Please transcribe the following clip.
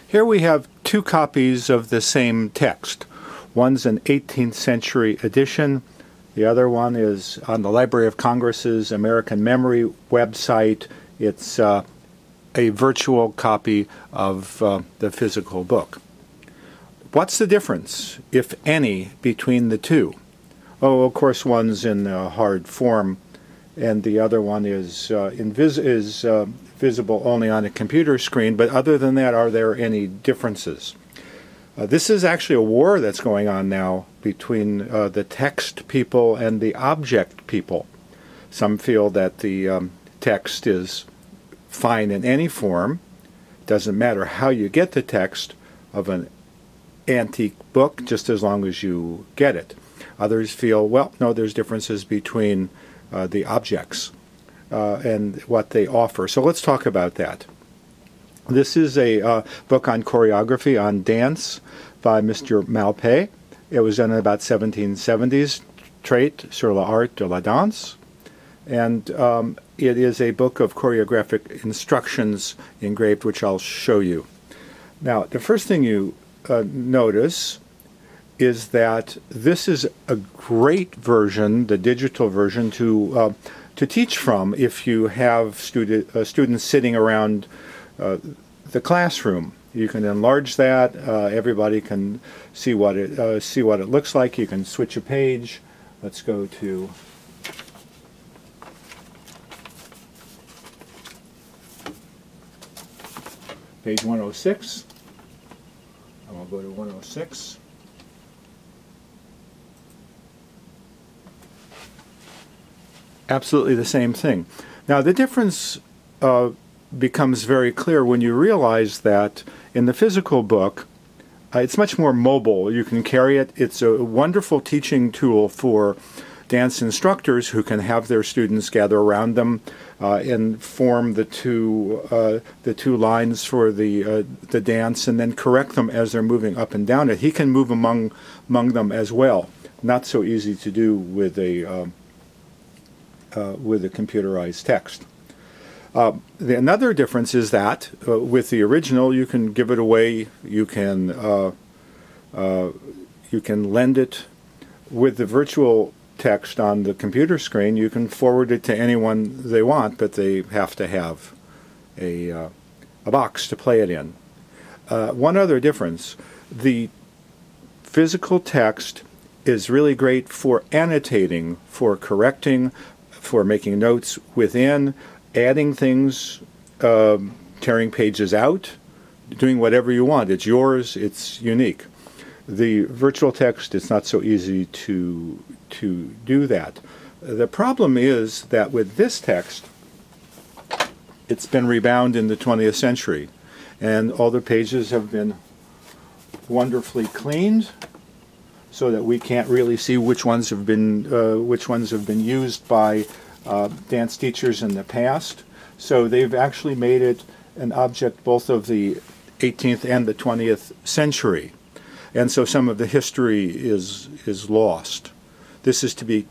Here we have two copies of the same text. One's an 18th century edition. The other one is on the Library of Congress's American Memory website. It's a virtual copy of the physical book. What's the difference, if any, between the two? Oh, of course, one's in hard form, and the other one is visible only on a computer screen. But other than that, are there any differences? This is actually a war that's going on now between the text people and the object people. Some feel that the text is fine in any form. It doesn't matter how you get the text of an antique book, just as long as you get it. Others feel, well, no, there's differences between the objects and what they offer. So let's talk about that. This is a book on choreography, on dance, by Mr. Malpais. It was done in about 1770s, Trait sur l'art de la danse. And it is a book of choreographic instructions engraved, which I'll show you. Now, the first thing you notice is that this is a great version, the digital version, to teach from if you have students sitting around the classroom. You can enlarge that. Everybody can see what it looks like. You can switch a page. Let's go to page 106. And we'll go to 106. Absolutely the same thing. Now the difference becomes very clear when you realize that in the physical book it's much more mobile. You can carry it. It's a wonderful teaching tool for dance instructors who can have their students gather around them and form the two lines for the dance, and then correct them as they're moving up and down it. He can move among them as well. Not so easy to do with a computerized text. Another difference is that with the original, you can give it away. You can lend it. With the virtual text on the computer screen, you can forward it to anyone they want, but they have to have a box to play it in. One other difference: the physical text is really great for annotating, for correcting, for making notes within, adding things, tearing pages out, doing whatever you want. It's yours, it's unique. The virtual text, it's not so easy to do that. The problem is that with this text, it's been rebound in the 20th century, and all the pages have been wonderfully cleaned, so that we can't really see which ones have been used by dance teachers in the past. So they've actually made it an object both of the 18th and the 20th century, and so some of the history is lost. This is to be